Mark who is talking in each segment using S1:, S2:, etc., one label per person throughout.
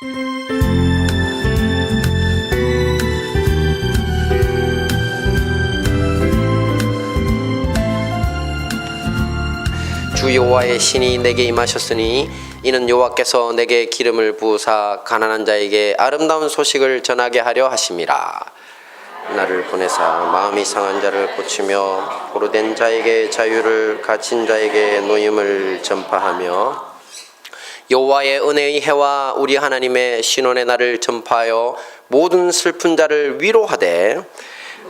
S1: 주 여호와의 신이 내게 임하셨으니 이는 여호와께서 내게 기름을 부으사 가난한 자에게 아름다운 소식을 전하게 하려 하심이라. 나를 보내사 마음이 상한 자를 고치며 포로된 자에게 자유를, 갇힌 자에게 노임을 전파하며 여호와의 은혜의 해와 우리 하나님의 신원의 날을 전파하여 모든 슬픈 자를 위로하되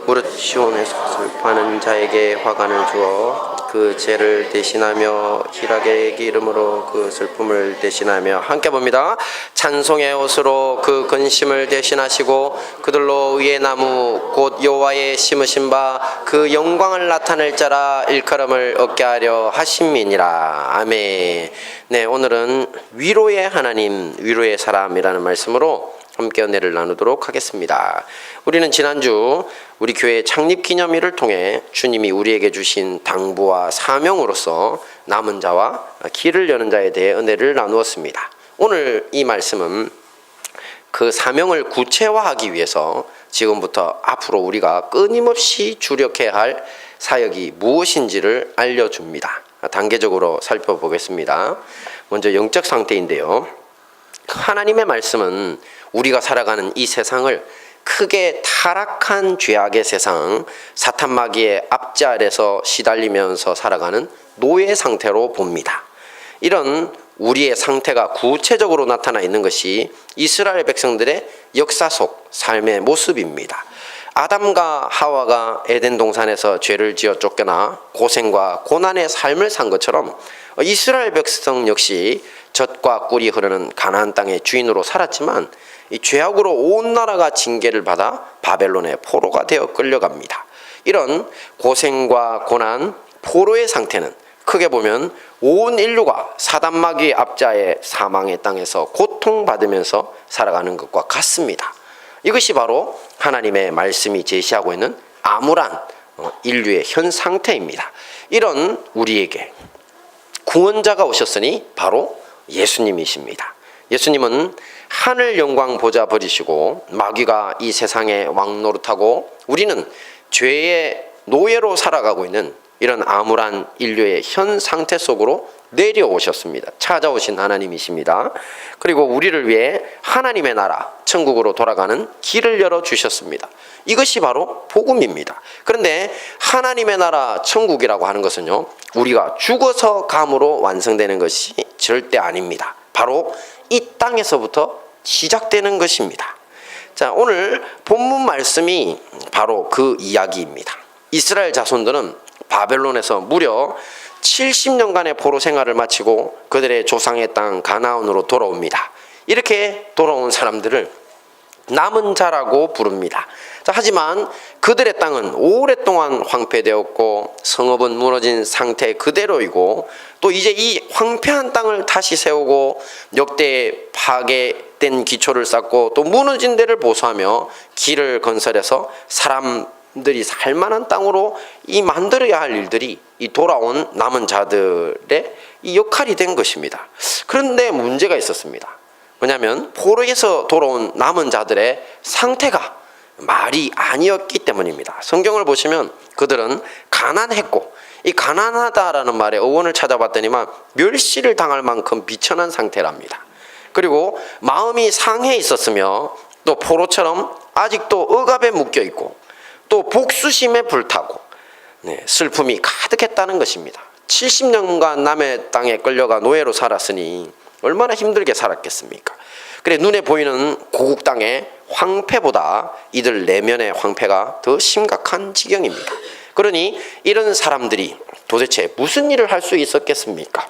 S1: 무릇 시온에서 슬퍼하는 자에게 화관을 주어 그 죄를 대신하며 희락의 기름으로 그 슬픔을 대신하며, 함께 봅니다. 찬송의 옷으로 그 근심을 대신하시고 그들로 의의 나무 곧 여호와의 심으신 바 그 영광을 나타낼 자라 일컬음을 얻게 하려 하심이니라. 아멘. 네, 오늘은 위로의 하나님, 위로의 사람이라는 말씀으로 함께 은혜를 나누도록 하겠습니다. 우리는 지난주 우리 교회 창립 기념일을 통해 주님이 우리에게 주신 당부와 사명으로서 남은 자와 길을 여는 자에 대해 은혜를 나누었습니다. 오늘 이 말씀은 그 사명을 구체화하기 위해서 지금부터 앞으로 우리가 끊임없이 주력해야 할 사역이 무엇인지를 알려줍니다. 단계적으로 살펴보겠습니다. 먼저 영적 상태인데요. 하나님의 말씀은 우리가 살아가는 이 세상을 크게 타락한 죄악의 세상, 사탄 마귀의 압제 아래서 시달리면서 살아가는 노예 상태로 봅니다. 이런 우리의 상태가 구체적으로 나타나 있는 것이 이스라엘 백성들의 역사 속 삶의 모습입니다. 아담과 하와가 에덴 동산에서 죄를 지어 쫓겨나 고생과 고난의 삶을 산 것처럼 이스라엘 백성 역시 젖과 꿀이 흐르는 가나안 땅의 주인으로 살았지만 이 죄악으로 온 나라가 징계를 받아 바벨론의 포로가 되어 끌려갑니다. 이런 고생과 고난, 포로의 상태는 크게 보면 온 인류가 사단 마귀의 압제하에 사망의 땅에서 고통받으면서 살아가는 것과 같습니다. 이것이 바로 하나님의 말씀이 제시하고 있는 암울한 인류의 현 상태입니다. 이런 우리에게 구원자가 오셨으니 바로 예수님이십니다. 예수님은 하늘 영광 보좌 버리시고 마귀가 이 세상에 왕노릇하고 우리는 죄의 노예로 살아가고 있는 이런 암울한 인류의 현 상태 속으로 내려오셨습니다. 찾아오신 하나님이십니다. 그리고 우리를 위해 하나님의 나라 천국으로 돌아가는 길을 열어주셨습니다. 이것이 바로 복음입니다. 그런데 하나님의 나라 천국이라고 하는 것은요, 우리가 죽어서 감으로 완성되는 것이 절대 아닙니다. 바로 이 땅에서부터 시작되는 것입니다. 자, 오늘 본문 말씀이 바로 그 이야기입니다. 이스라엘 자손들은 바벨론에서 무려 70년간의 포로 생활을 마치고 그들의 조상의 땅 가나안으로 돌아옵니다. 이렇게 돌아온 사람들을 남은 자라고 부릅니다. 자, 하지만 그들의 땅은 오랫동안 황폐되었고 성읍은 무너진 상태 그대로이고 또 이제 이 황폐한 땅을 다시 세우고 역대 파괴된 기초를 쌓고 또 무너진 데를 보수하며 길을 건설해서 사람들이 살만한 땅으로 이 만들어야 할 일들이 이 돌아온 남은 자들의 이 역할이 된 것입니다. 그런데 문제가 있었습니다. 왜냐하면 포로에서 돌아온 남은 자들의 상태가 말이 아니었기 때문입니다. 성경을 보시면 그들은 가난했고 이 가난하다라는 말의 어원을 찾아봤더니만 멸시를 당할 만큼 비천한 상태랍니다. 그리고 마음이 상해 있었으며 또 포로처럼 아직도 억압에 묶여 있고 또 복수심에 불타고 슬픔이 가득했다는 것입니다. 70년간 남의 땅에 끌려가 노예로 살았으니 얼마나 힘들게 살았겠습니까? 그래 눈에 보이는 고국 땅의 황폐보다 이들 내면의 황폐가 더 심각한 지경입니다. 그러니 이런 사람들이 도대체 무슨 일을 할 수 있었겠습니까?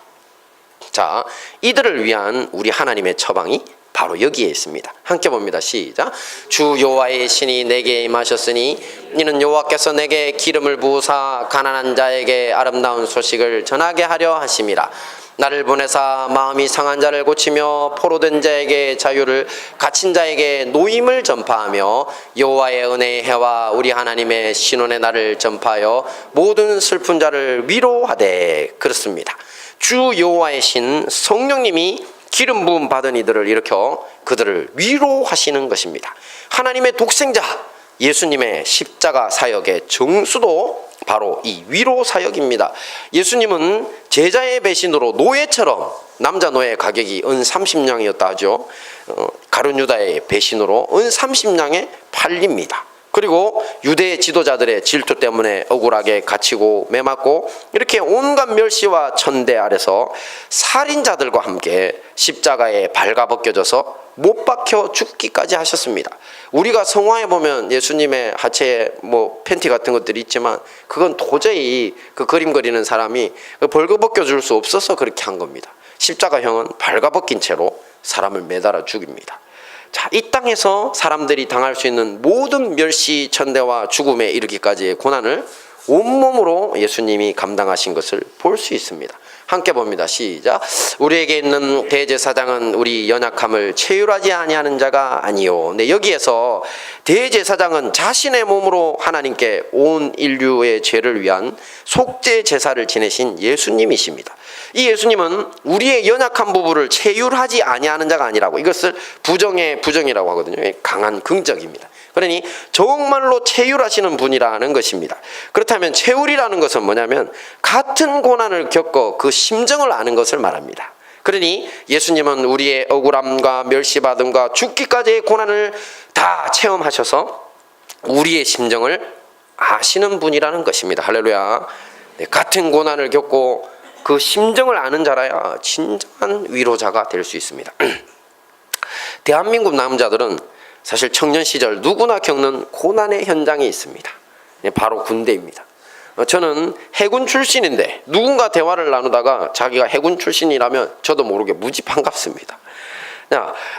S1: 자, 이들을 위한 우리 하나님의 처방이 바로 여기에 있습니다. 함께 봅니다. 시작. 주 여호와의 신이 내게 임하셨으니 이는 여호와께서 내게 기름을 부으사 가난한 자에게 아름다운 소식을 전하게 하려 하심이라. 나를 보내사 마음이 상한 자를 고치며 포로된 자에게 자유를, 갇힌 자에게 노임을 전파하며 여호와의 은혜의 해와 우리 하나님의 신원의 날을 전파하여 모든 슬픈 자를 위로하되. 그렇습니다. 주 여호와의 신 성령님이 기름 부음 받은 이들을 일으켜 그들을 위로하시는 것입니다. 하나님의 독생자 예수님의 십자가 사역의 정수도 바로 이 위로 사역입니다. 예수님은 제자의 배신으로 노예처럼, 남자 노예 가격이 은 30냥이었다 하죠. 가룟 유다의 배신으로 은 30냥에 팔립니다. 그리고 유대 지도자들의 질투 때문에 억울하게 갇히고 매맞고 이렇게 온갖 멸시와 천대 아래서 살인자들과 함께 십자가에 발가벗겨져서 못 박혀 죽기까지 하셨습니다. 우리가 성화에 보면 예수님의 하체에 팬티 같은 것들이 있지만 그건 도저히 그 그림 그리는 사람이 벌거벗겨 줄 수 없어서 그렇게 한 겁니다. 십자가형은 발가벗긴 채로 사람을 매달아 죽입니다. 자, 이 땅에서 사람들이 당할 수 있는 모든 멸시, 천대와 죽음에 이르기까지의 고난을 온몸으로 예수님이 감당하신 것을 볼 수 있습니다. 함께 봅니다. 시작. 우리에게 있는 대제사장은 우리 연약함을 체휼하지 아니하는 자가 아니요. 네, 여기에서 대제사장은 자신의 몸으로 하나님께 온 인류의 죄를 위한 속죄 제사를 지내신 예수님이십니다. 이 예수님은 우리의 연약한 부분을 체휼하지 아니하는 자가 아니라고, 이것을 부정의 부정이라고 하거든요. 강한 긍정입니다. 그러니 정말로 체휼하시는 분이라는 것입니다. 그렇다면 체휼이라는 것은 뭐냐면 같은 고난을 겪어 그 심정을 아는 것을 말합니다. 그러니 예수님은 우리의 억울함과 멸시받음과 죽기까지의 고난을 다 체험하셔서 우리의 심정을 아시는 분이라는 것입니다. 할렐루야. 네, 같은 고난을 겪고 그 심정을 아는 자라야 진정한 위로자가 될 수 있습니다. 대한민국 남자들은 사실 청년 시절 누구나 겪는 고난의 현장이 있습니다. 바로 군대입니다. 저는 해군 출신인데 누군가 대화를 나누다가 자기가 해군 출신이라면 저도 모르게 무지 반갑습니다.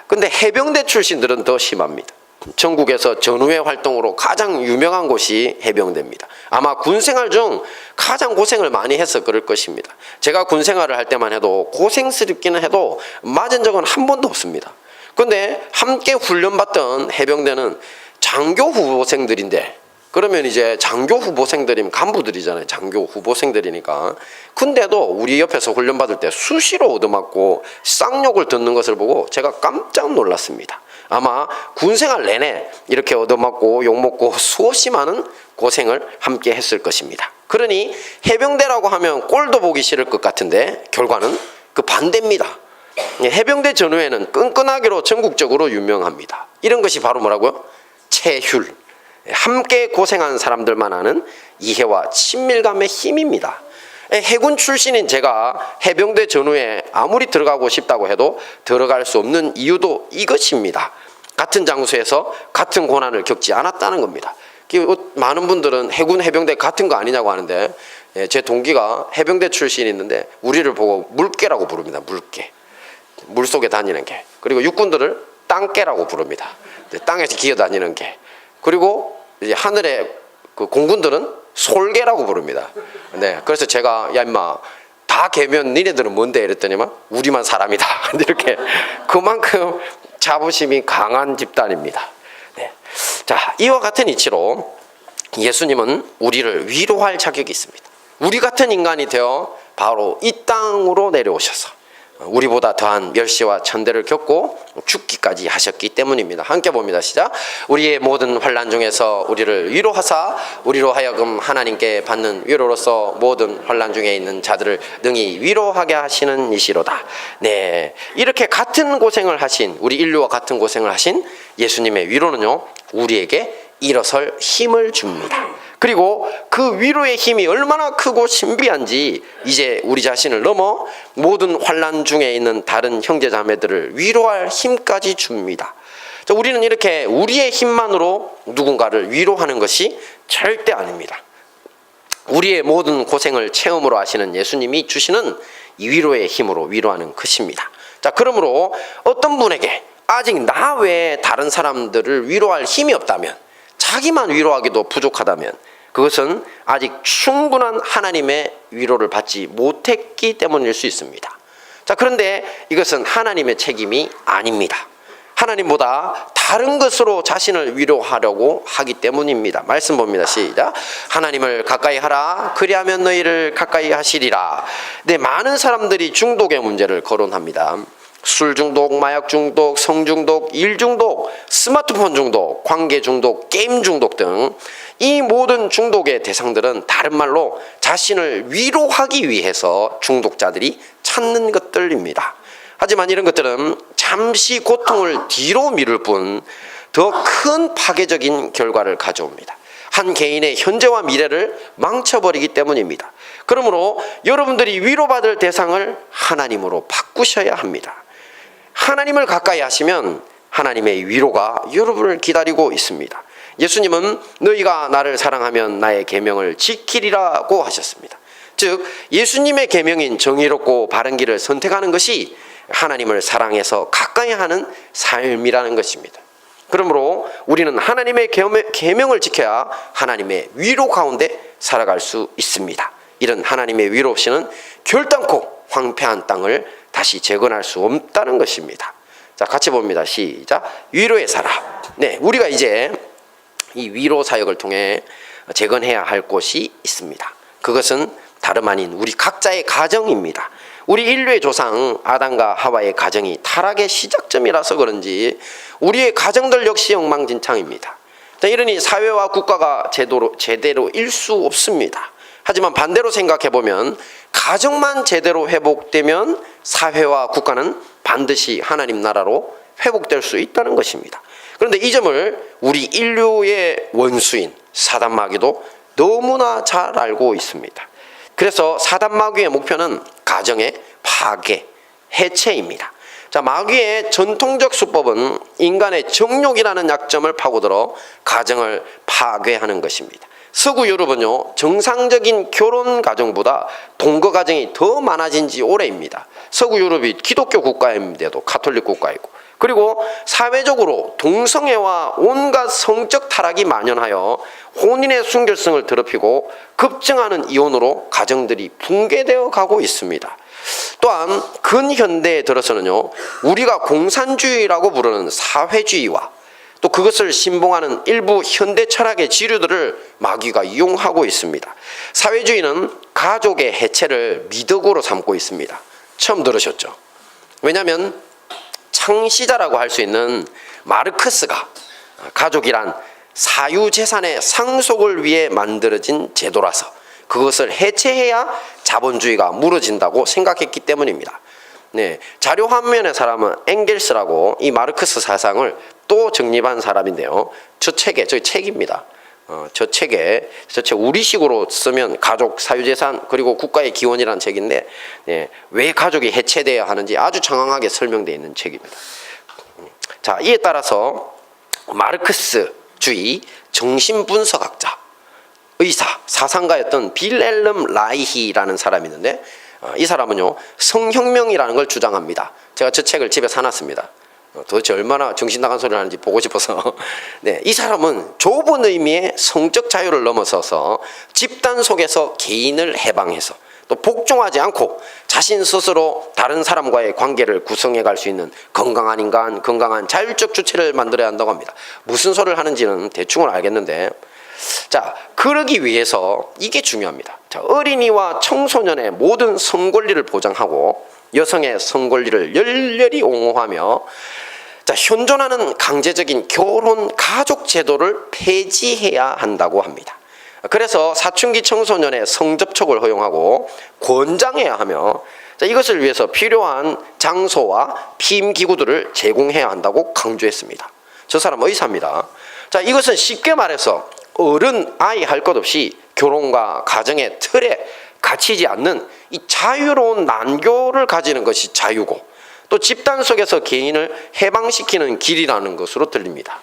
S1: 근데 해병대 출신들은 더 심합니다. 전국에서 전후회 활동으로 가장 유명한 곳이 해병대입니다. 아마 군생활 중 가장 고생을 많이 해서 그럴 것입니다. 제가 군생활을 할 때만 해도 고생스럽기는 해도 맞은 적은 한 번도 없습니다. 근데 함께 훈련받던 해병대는 장교 후보생들인데, 그러면 이제 장교 후보생들이면 간부들이잖아요. 장교 후보생들이니까. 근데도 우리 옆에서 훈련받을 때 수시로 얻어맞고 쌍욕을 듣는 것을 보고 제가 깜짝 놀랐습니다. 아마 군생활 내내 이렇게 얻어맞고 욕먹고 수없이 많은 고생을 함께 했을 것입니다. 그러니 해병대라고 하면 꼴도 보기 싫을 것 같은데 결과는 그 반대입니다. 해병대 전후에는 끈끈하기로 전국적으로 유명합니다. 이런 것이 바로 뭐라고요? 체휼. 함께 고생한 사람들만 아는 이해와 친밀감의 힘입니다. 해군 출신인 제가 해병대 전후에 아무리 들어가고 싶다고 해도 들어갈 수 없는 이유도 이것입니다. 같은 장소에서 같은 고난을 겪지 않았다는 겁니다. 많은 분들은 해군 해병대 같은 거 아니냐고 하는데, 제 동기가 해병대 출신이 있는데 우리를 보고 물개라고 부릅니다. 물개. 물속에 다니는 개. 그리고 육군들을 땅개라고 부릅니다. 땅에서 기어다니는 개. 그리고 이제 하늘에 그 공군들은 솔개라고 부릅니다. 네, 그래서 제가 야 임마 다 개면 니네들은 뭔데 이랬더니만 우리만 사람이다. 이렇게 그만큼 자부심이 강한 집단입니다. 네. 자, 이와 같은 이치로 예수님은 우리를 위로할 자격이 있습니다. 우리 같은 인간이 되어 바로 이 땅으로 내려오셔서 우리보다 더한 멸시와 천대를 겪고 죽기까지 하셨기 때문입니다. 함께 봅니다. 시작. 우리의 모든 환난 중에서 우리를 위로하사 우리로 하여금 하나님께 받는 위로로서 모든 환난 중에 있는 자들을 능히 위로하게 하시는 이시로다. 네, 이렇게 같은 고생을 하신, 우리 인류와 같은 고생을 하신 예수님의 위로는요, 우리에게 일어설 힘을 줍니다. 그리고 그 위로의 힘이 얼마나 크고 신비한지 이제 우리 자신을 넘어 모든 환난 중에 있는 다른 형제자매들을 위로할 힘까지 줍니다. 우리는 이렇게 우리의 힘만으로 누군가를 위로하는 것이 절대 아닙니다. 우리의 모든 고생을 체험으로 하시는 예수님이 주시는 이 위로의 힘으로 위로하는 것입니다. 자, 그러므로 어떤 분에게 아직 나 외에 다른 사람들을 위로할 힘이 없다면, 자기만 위로하기도 부족하다면 그것은 아직 충분한 하나님의 위로를 받지 못했기 때문일 수 있습니다. 자, 그런데 이것은 하나님의 책임이 아닙니다. 하나님보다 다른 것으로 자신을 위로하려고 하기 때문입니다. 말씀 봅니다. 시작. 하나님을 가까이 하라. 그리하면 너희를 가까이 하시리라. 네, 많은 사람들이 중독의 문제를 거론합니다. 술 중독, 마약 중독, 성 중독, 일 중독, 스마트폰 중독, 관계 중독, 게임 중독 등 이 모든 중독의 대상들은 다른 말로 자신을 위로하기 위해서 중독자들이 찾는 것들입니다. 하지만 이런 것들은 잠시 고통을 뒤로 미룰 뿐 더 큰 파괴적인 결과를 가져옵니다. 한 개인의 현재와 미래를 망쳐버리기 때문입니다. 그러므로 여러분들이 위로받을 대상을 하나님으로 바꾸셔야 합니다. 하나님을 가까이 하시면 하나님의 위로가 여러분을 기다리고 있습니다. 예수님은 너희가 나를 사랑하면 나의 계명을 지키리라고 하셨습니다. 즉 예수님의 계명인 정의롭고 바른 길을 선택하는 것이 하나님을 사랑해서 가까이 하는 삶이라는 것입니다. 그러므로 우리는 하나님의 계명을 지켜야 하나님의 위로 가운데 살아갈 수 있습니다. 이런 하나님의 위로 없이는 결단코 황폐한 땅을 다시 재건할 수 없다는 것입니다. 자, 같이 봅니다. 시작. 위로의 사람. 네, 우리가 이제 이 위로 사역을 통해 재건해야 할 곳이 있습니다. 그것은 다름 아닌 우리 각자의 가정입니다. 우리 인류의 조상 아담과 하와의 가정이 타락의 시작점이라서 그런지 우리의 가정들 역시 엉망진창입니다. 이러니 사회와 국가가 제대로 일 수 없습니다. 하지만 반대로 생각해보면 가정만 제대로 회복되면 사회와 국가는 반드시 하나님 나라로 회복될 수 있다는 것입니다. 그런데 이 점을 우리 인류의 원수인 사단 마귀도 너무나 잘 알고 있습니다. 그래서 사단 마귀의 목표는 가정의 파괴, 해체입니다. 자, 마귀의 전통적 수법은 인간의 정욕이라는 약점을 파고들어 가정을 파괴하는 것입니다. 서구 유럽은요, 정상적인 결혼 가정보다 동거 가정이 더 많아진 지 오래입니다. 서구 유럽이 기독교 국가인데도 카톨릭 국가이고, 그리고 사회적으로 동성애와 온갖 성적 타락이 만연하여 혼인의 순결성을 더럽히고 급증하는 이혼으로 가정들이 붕괴되어 가고 있습니다. 또한 근현대에 들어서는요, 우리가 공산주의라고 부르는 사회주의와 또 그것을 신봉하는 일부 현대 철학의 지류들을 마귀가 이용하고 있습니다. 사회주의는 가족의 해체를 미덕으로 삼고 있습니다. 처음 들으셨죠? 왜냐하면 창시자라고 할 수 있는 마르크스가 가족이란 사유재산의 상속을 위해 만들어진 제도라서 그것을 해체해야 자본주의가 무너진다고 생각했기 때문입니다. 네, 자료 화면의 사람은 엥겔스라고 이 마르크스 사상을 또 정립한 사람인데요. 저 책입니다. 저 책 우리식으로 쓰면 가족, 사유재산 그리고 국가의 기원이라는 책인데, 네, 왜 가족이 해체되어야 하는지 아주 장황하게 설명되어 있는 책입니다. 자, 이에 따라서 마르크스주의 정신분석학자, 의사, 사상가였던 빌헬름 라이히라는 사람이 있는데, 이 사람은요, 성혁명이라는 걸 주장합니다. 제가 저 책을 집에 사놨습니다. 도대체 얼마나 정신 나간 소리를 하는지 보고 싶어서. 네, 이 사람은 좁은 의미의 성적 자유를 넘어서서 집단 속에서 개인을 해방해서 또 복종하지 않고 자신 스스로 다른 사람과의 관계를 구성해 갈 수 있는 건강한 인간, 건강한 자율적 주체를 만들어야 한다고 합니다. 무슨 소리를 하는지는 대충은 알겠는데, 자, 그러기 위해서 이게 중요합니다. 자, 어린이와 청소년의 모든 성권리를 보장하고 여성의 성권리를 열렬히 옹호하며, 자, 현존하는 강제적인 결혼 가족 제도를 폐지해야 한다고 합니다. 그래서 사춘기 청소년의 성접촉을 허용하고 권장해야 하며, 자, 이것을 위해서 필요한 장소와 피임 기구들을 제공해야 한다고 강조했습니다. 저 사람 의사입니다. 자, 이것은 쉽게 말해서 어른, 아이 할 것 없이 결혼과 가정의 틀에 갇히지 않는 이 자유로운 난교를 가지는 것이 자유고, 또 집단 속에서 개인을 해방시키는 길이라는 것으로 들립니다.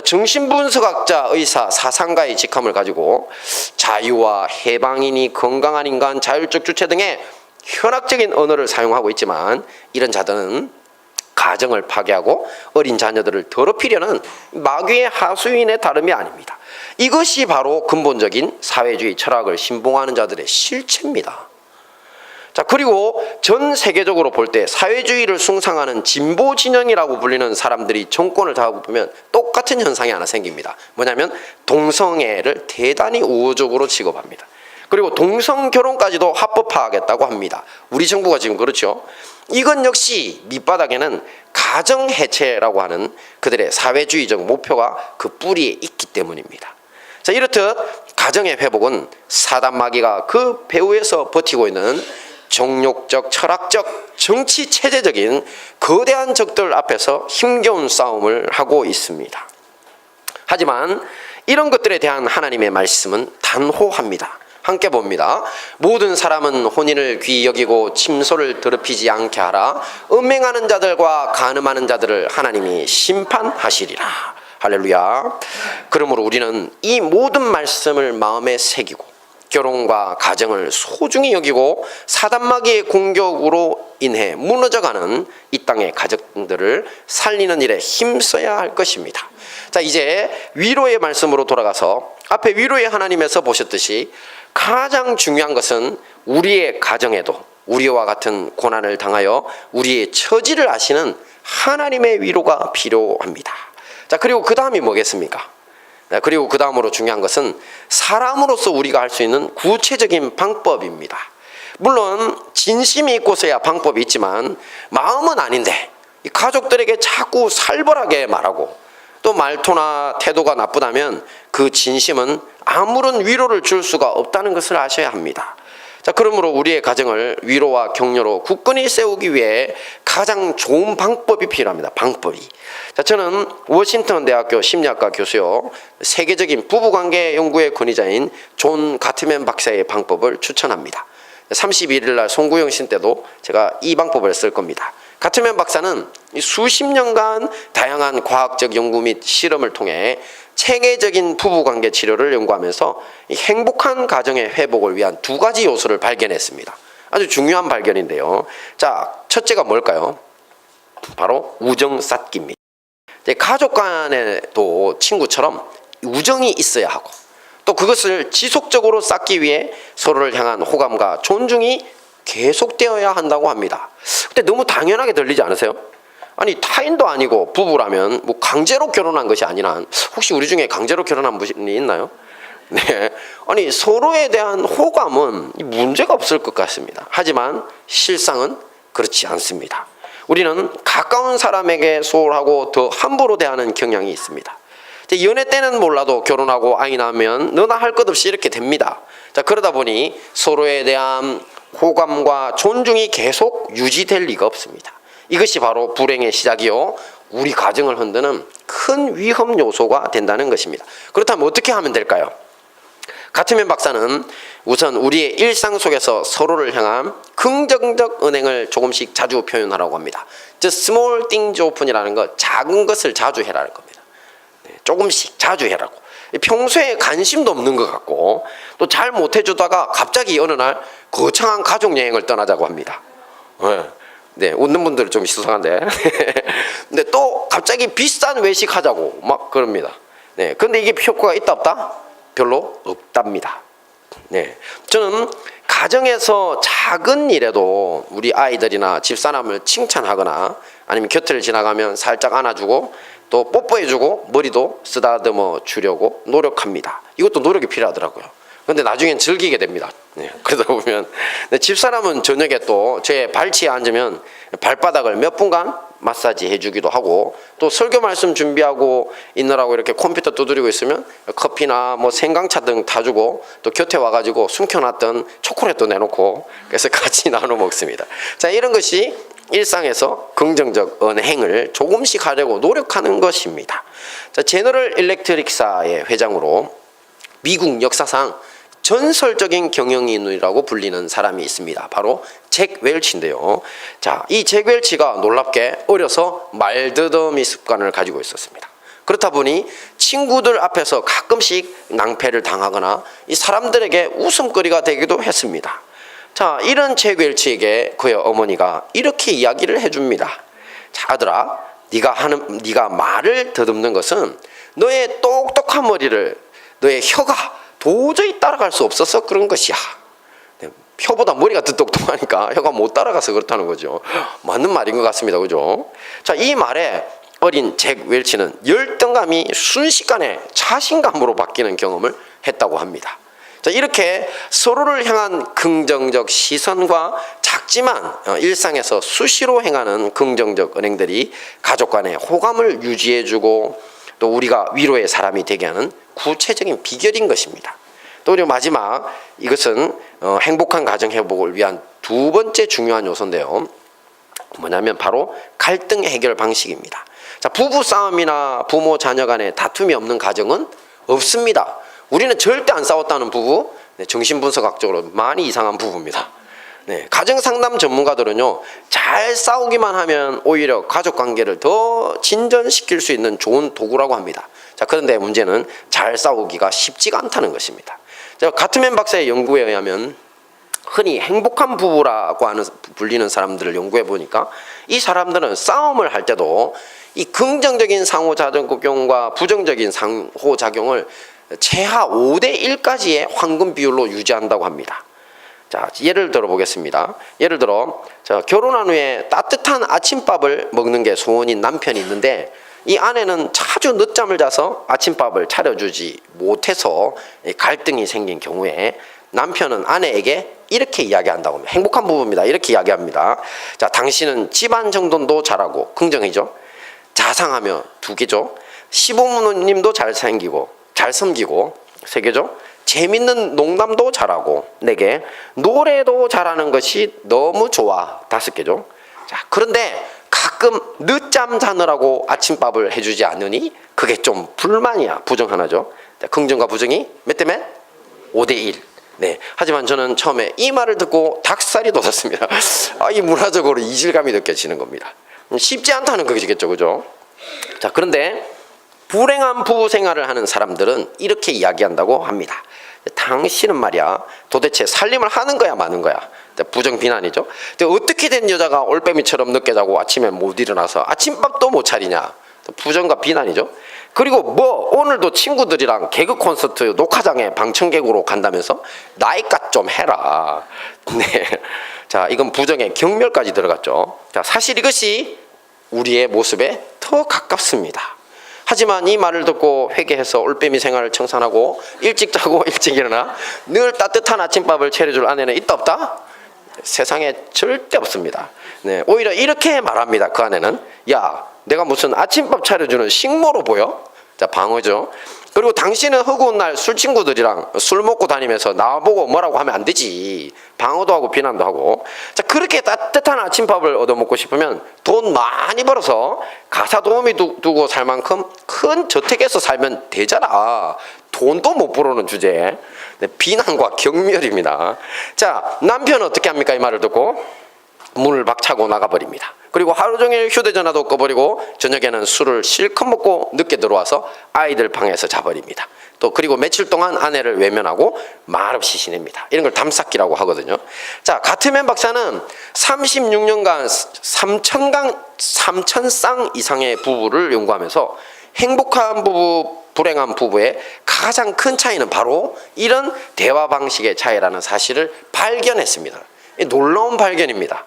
S1: 정신분석학자, 의사, 사상가의 직함을 가지고 자유와 해방이니 건강한 인간, 자율적 주체 등의 현학적인 언어를 사용하고 있지만, 이런 자들은 가정을 파괴하고 어린 자녀들을 더럽히려는 마귀의 하수인의 다름이 아닙니다. 이것이 바로 근본적인 사회주의 철학을 신봉하는 자들의 실체입니다. 자, 그리고 전 세계적으로 볼 때 사회주의를 숭상하는 진보 진영이라고 불리는 사람들이 정권을 잡으면 똑같은 현상이 하나 생깁니다. 뭐냐면 동성애를 대단히 우호적으로 취급합니다. 그리고 동성 결혼까지도 합법화하겠다고 합니다. 우리 정부가 지금 그렇죠. 이건 역시 밑바닥에는 가정 해체라고 하는 그들의 사회주의적 목표가 그 뿌리에 있기 때문입니다. 자, 이렇듯 가정의 회복은 사단 마귀가 그 배후에서 버티고 있는 정욕적, 철학적, 정치 체제적인 거대한 적들 앞에서 힘겨운 싸움을 하고 있습니다. 하지만 이런 것들에 대한 하나님의 말씀은 단호합니다. 함께 봅니다. 모든 사람은 혼인을 귀히 여기고 침소를 더럽히지 않게 하라. 음행하는 자들과 간음하는 자들을 하나님이 심판하시리라. 할렐루야. 그러므로 우리는 이 모든 말씀을 마음에 새기고 결혼과 가정을 소중히 여기고 사단마귀의 공격으로 인해 무너져가는 이 땅의 가정들을 살리는 일에 힘써야 할 것입니다. 자, 이제 위로의 말씀으로 돌아가서 앞에 위로의 하나님에서 보셨듯이 가장 중요한 것은 우리의 가정에도 우리와 같은 고난을 당하여 우리의 처지를 아시는 하나님의 위로가 필요합니다. 자, 그리고 그 다음이 뭐겠습니까? 그리고 그 다음으로 중요한 것은 사람으로서 우리가 할 수 있는 구체적인 방법입니다. 물론 진심이 있고서야 방법이 있지만 마음은 아닌데 가족들에게 자꾸 살벌하게 말하고 또 말투나 태도가 나쁘다면 그 진심은 아무런 위로를 줄 수가 없다는 것을 아셔야 합니다. 자, 그러므로 우리의 가정을 위로와 격려로 굳건히 세우기 위해 가장 좋은 방법이 필요합니다. 방법이. 자, 저는 워싱턴 대학교 심리학과 교수요, 세계적인 부부관계 연구의 권위자인 존 가트맨 박사의 방법을 추천합니다. 31일 날 송구영 신 때도 제가 이 방법을 쓸 겁니다. 가트맨 박사는 수십 년간 다양한 과학적 연구 및 실험을 통해 체계적인 부부관계 치료를 연구하면서 행복한 가정의 회복을 위한 두 가지 요소를 발견했습니다. 아주 중요한 발견인데요. 자, 첫째가 뭘까요? 바로 우정 쌓기입니다. 가족 간에도 친구처럼 우정이 있어야 하고 또 그것을 지속적으로 쌓기 위해 서로를 향한 호감과 존중이 계속되어야 한다고 합니다. 근데 너무 당연하게 들리지 않으세요? 아니, 타인도 아니고 부부라면 뭐 강제로 결혼한 것이 아니라, 혹시 우리 중에 강제로 결혼한 분이 있나요? 네. 아니, 서로에 대한 호감은 문제가 없을 것 같습니다. 하지만 실상은 그렇지 않습니다. 우리는 가까운 사람에게 소홀하고 더 함부로 대하는 경향이 있습니다. 연애 때는 몰라도 결혼하고 아이 낳으면 너나 할 것 없이 이렇게 됩니다. 자, 그러다 보니 서로에 대한 호감과 존중이 계속 유지될 리가 없습니다. 이것이 바로 불행의 시작이요, 우리 가정을 흔드는 큰 위험 요소가 된다는 것입니다. 그렇다면 어떻게 하면 될까요? 가트맨 박사는 우선 우리의 일상 속에서 서로를 향한 긍정적 은행을 조금씩 자주 표현하라고 합니다. small things often이라는 것, 작은 것을 자주 해라는 겁니다. 조금씩 자주 해라고. 평소에 관심도 없는 것 같고 또 잘 못해주다가 갑자기 어느 날 거창한 가족여행을 떠나자고 합니다. 네, 웃는 분들은 좀 수상한데. 근데 또 갑자기 비싼 외식 하자고 막 그럽니다. 네, 근데 이게 효과가 있다 없다? 별로 없답니다. 네, 저는 가정에서 작은 일에도 우리 아이들이나 집사람을 칭찬하거나 아니면 곁을 지나가면 살짝 안아주고 또 뽀뽀해주고 머리도 쓰다듬어 주려고 노력합니다. 이것도 노력이 필요하더라고요. 근데 나중엔 즐기게 됩니다. 네, 그러다 보면 집사람은 저녁에 또 제 발치에 앉으면 발바닥을 몇 분간 마사지 해주기도 하고 또 설교 말씀 준비하고 있느라고 이렇게 컴퓨터 두드리고 있으면 커피나 뭐 생강차 등 타주고 또 곁에 와가지고 숨겨놨던 초콜릿도 내놓고 그래서 같이 나눠 먹습니다. 자, 이런 것이 일상에서 긍정적 언행을 조금씩 하려고 노력하는 것입니다. 자, 제너럴 일렉트릭사의 회장으로 미국 역사상 전설적인 경영인이라고 불리는 사람이 있습니다. 바로 잭 웰치인데요. 자, 이 잭 웰치가 놀랍게 어려서 말더듬이 습관을 가지고 있었습니다. 그렇다 보니 친구들 앞에서 가끔씩 낭패를 당하거나 이 사람들에게 웃음거리가 되기도 했습니다. 자, 이런 잭 웰치에게 그의 어머니가 이렇게 이야기를 해줍니다. 자, 아들아, 네가 말을 더듬는 것은 너의 똑똑한 머리를, 너의 혀가 도저히 따라갈 수 없어서 그런 것이야. 혀보다 머리가 더 똑똑하니까 혀가 못 따라가서 그렇다는 거죠. 맞는 말인 것 같습니다. 그죠? 자, 이 말에 어린 잭 웰치는 열등감이 순식간에 자신감으로 바뀌는 경험을 했다고 합니다. 자, 이렇게 서로를 향한 긍정적 시선과 작지만 일상에서 수시로 행하는 긍정적 은행들이 가족 간의 호감을 유지해주고 또 우리가 위로의 사람이 되게 하는 구체적인 비결인 것입니다. 또 그리고 마지막, 이것은 행복한 가정 회복을 위한 두 번째 중요한 요소인데요. 뭐냐면 바로 갈등 해결 방식입니다. 자, 부부 싸움이나 부모 자녀 간의 다툼이 없는 가정은 없습니다. 우리는 절대 안 싸웠다는 부부, 정신분석학적으로 많이 이상한 부부입니다. 가정 상담 전문가들은요, 잘 싸우기만 하면 오히려 가족 관계를 더 진전시킬 수 있는 좋은 도구라고 합니다. 자, 그런데 문제는 잘 싸우기가 쉽지가 않다는 것입니다. 자, 가트맨 박사의 연구에 의하면 흔히 행복한 부부라고 불리는 사람들을 연구해 보니까 이 사람들은 싸움을 할 때도 이 긍정적인 상호작용과 부정적인 상호작용을 최하 5대1까지의 황금 비율로 유지한다고 합니다. 자, 예를 들어 보겠습니다. 예를 들어, 결혼한 후에 따뜻한 아침밥을 먹는 게 소원인 남편이 있는데 이 아내는 자주 늦잠을 자서 아침밥을 차려주지 못해서 갈등이 생긴 경우에 남편은 아내에게 이렇게 이야기한다고 합니다. 행복한 부부입니다. 이렇게 이야기합니다. 자, 당신은 집안 정돈도 잘하고, 긍정이죠. 자상하며, 2개죠. 시부모님도 잘생기고 잘 섬기고, 3개죠. 재밌는 농담도 잘하고, 4개. 노래도 잘하는 것이 너무 좋아, 5개죠. 자, 그런데 가끔 늦잠 자느라고 아침밥을 해주지 않으니 그게 좀 불만이야. 부정 하나죠. 긍정과 부정이 몇 대 몇? 5대1. 네. 하지만 저는 처음에 이 말을 듣고 닭살이 돋았습니다. 이 문화적으로 이질감이 느껴지는 겁니다. 쉽지 않다는 것이겠죠, 그죠? 자, 그런데 불행한 부부 생활을 하는 사람들은 이렇게 이야기한다고 합니다. 당신은 말이야, 도대체 살림을 하는 거야, 마는 거야? 부정 비난이죠. 어떻게 된 여자가 올빼미처럼 늦게 자고 아침에 못 일어나서 아침밥도 못 차리냐? 부정과 비난이죠. 그리고 오늘도 친구들이랑 개그 콘서트 녹화장에 방청객으로 간다면서 나이값 좀 해라. 네. 자, 이건 부정의 경멸까지 들어갔죠. 자, 사실 이것이 우리의 모습에 더 가깝습니다. 하지만 이 말을 듣고 회개해서 올빼미 생활을 청산하고 일찍 자고 일찍 일어나 늘 따뜻한 아침밥을 차려줄 아내는 있다 없다? 세상에 절대 없습니다. 네, 오히려 이렇게 말합니다. 그 아내는, 야, 내가 무슨 아침밥 차려주는 식모로 보여? 자, 방어죠. 그리고 당신은 허구한 날 술 친구들이랑 술 먹고 다니면서 나보고 뭐라고 하면 안 되지. 방어도 하고 비난도 하고. 자, 그렇게 따뜻한 아침밥을 얻어먹고 싶으면 돈 많이 벌어서 가사 도우미 두고 살 만큼 큰 저택에서 살면 되잖아. 돈도 못 벌어오는 주제에. 네, 비난과 경멸입니다. 자, 남편은 어떻게 합니까? 이 말을 듣고 문을 박차고 나가버립니다. 그리고 하루 종일 휴대전화도 꺼버리고 저녁에는 술을 실컷 먹고 늦게 들어와서 아이들 방에서 자버립니다. 또 그리고 며칠 동안 아내를 외면하고 말없이 지냅니다. 이런 걸 담쌓기라고 하거든요. 자, 가트맨 박사는 36년간 3,000쌍 이상의 부부를 연구하면서 행복한 부부, 불행한 부부의 가장 큰 차이는 바로 이런 대화 방식의 차이라는 사실을 발견했습니다. 놀라운 발견입니다.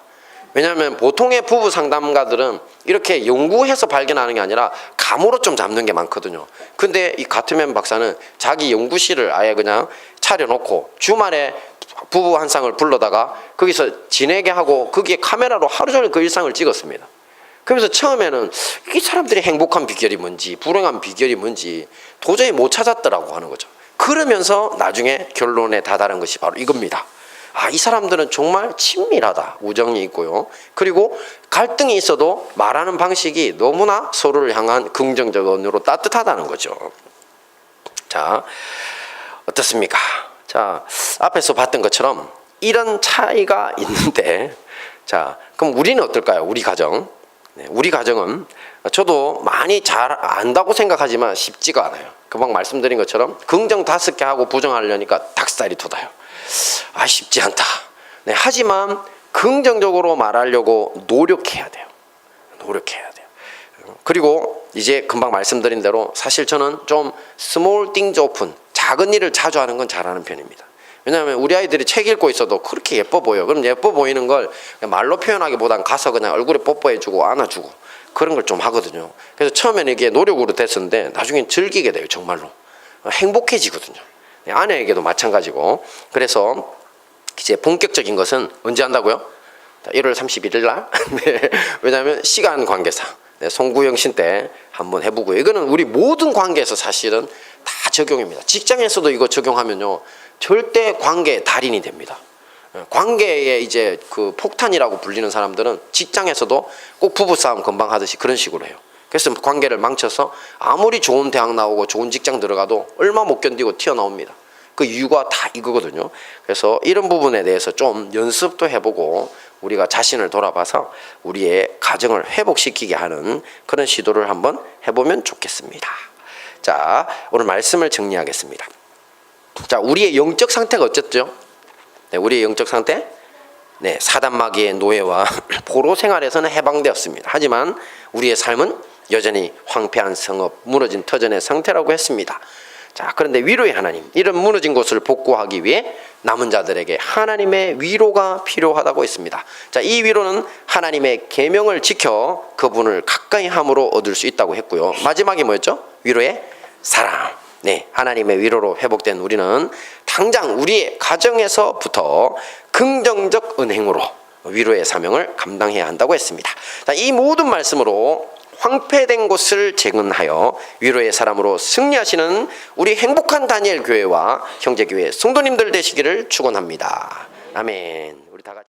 S1: 왜냐하면 보통의 부부 상담가들은 이렇게 연구해서 발견하는 게 아니라 감으로 좀 잡는 게 많거든요. 근데 이 가트맨 박사는 자기 연구실을 아예 그냥 차려놓고 주말에 부부 한 쌍을 불러다가 거기서 지내게 하고 거기에 카메라로 하루 종일 그 일상을 찍었습니다. 그러면서 처음에는 이 사람들이 행복한 비결이 뭔지, 불행한 비결이 뭔지 도저히 못 찾았더라고 하는 거죠. 그러면서 나중에 결론에 다다른 것이 바로 이겁니다. 이 사람들은 정말 친밀하다. 우정이 있고요. 그리고 갈등이 있어도 말하는 방식이 너무나 서로를 향한 긍정적 언어로 따뜻하다는 거죠. 자, 어떻습니까? 자, 앞에서 봤던 것처럼 이런 차이가 있는데, 자, 그럼 우리는 어떨까요? 우리 가정. 네, 우리 가정은 저도 많이 잘 안다고 생각하지만 쉽지가 않아요. 금방 말씀드린 것처럼 긍정 5개 하고 부정하려니까 닭살이 돋아요. 쉽지 않다. 네, 하지만 긍정적으로 말하려고 노력해야 돼요. 노력해야 돼요. 그리고 이제 금방 말씀드린 대로 사실 저는 좀 small things open, 작은 일을 자주 하는 건 잘하는 편입니다. 왜냐하면 우리 아이들이 책 읽고 있어도 그렇게 예뻐 보여. 그럼 예뻐 보이는 걸 말로 표현하기보단 가서 그냥 얼굴에 뽀뽀해주고 안아주고 그런 걸 좀 하거든요. 그래서 처음에는 이게 노력으로 됐었는데 나중엔 즐기게 돼요. 정말로 행복해지거든요. 아내에게도 마찬가지고. 그래서 이제 본격적인 것은 언제 한다고요? 1월 31일 날. 네. 왜냐하면 시간 관계상 송구영신 때 한번 해보고요. 이거는 우리 모든 관계에서 사실은 다 적용입니다. 직장에서도 이거 적용하면요, 절대 관계 달인이 됩니다. 관계에 이제 그 폭탄이라고 불리는 사람들은 직장에서도 꼭 부부싸움 금방 하듯이 그런 식으로 해요. 그래서 관계를 망쳐서 아무리 좋은 대학 나오고 좋은 직장 들어가도 얼마 못 견디고 튀어나옵니다. 그 이유가 다 이거거든요. 그래서 이런 부분에 대해서 좀 연습도 해보고 우리가 자신을 돌아봐서 우리의 가정을 회복시키게 하는 그런 시도를 한번 해보면 좋겠습니다. 자, 오늘 말씀을 정리하겠습니다. 자, 우리의 영적 상태가 어쨌죠? 네, 우리의 영적 상태? 네, 사단마귀의 노예와 포로 생활에서는 해방되었습니다. 하지만 우리의 삶은 여전히 황폐한 성읍, 무너진 터전의 상태라고 했습니다. 자, 그런데 위로의 하나님, 이런 무너진 곳을 복구하기 위해 남은 자들에게 하나님의 위로가 필요하다고 했습니다. 자, 이 위로는 하나님의 계명을 지켜 그분을 가까이 함으로 얻을 수 있다고 했고요. 마지막이 뭐였죠? 위로의 사랑. 네, 하나님의 위로로 회복된 우리는 당장 우리의 가정에서부터 긍정적 은행으로 위로의 사명을 감당해야 한다고 했습니다. 자, 이 모든 말씀으로 황폐된 곳을 재건하여 위로의 사람으로 승리하시는 우리 행복한 다니엘 교회와 형제교회 성도님들 되시기를 축원합니다. 아멘. 우리 다 같이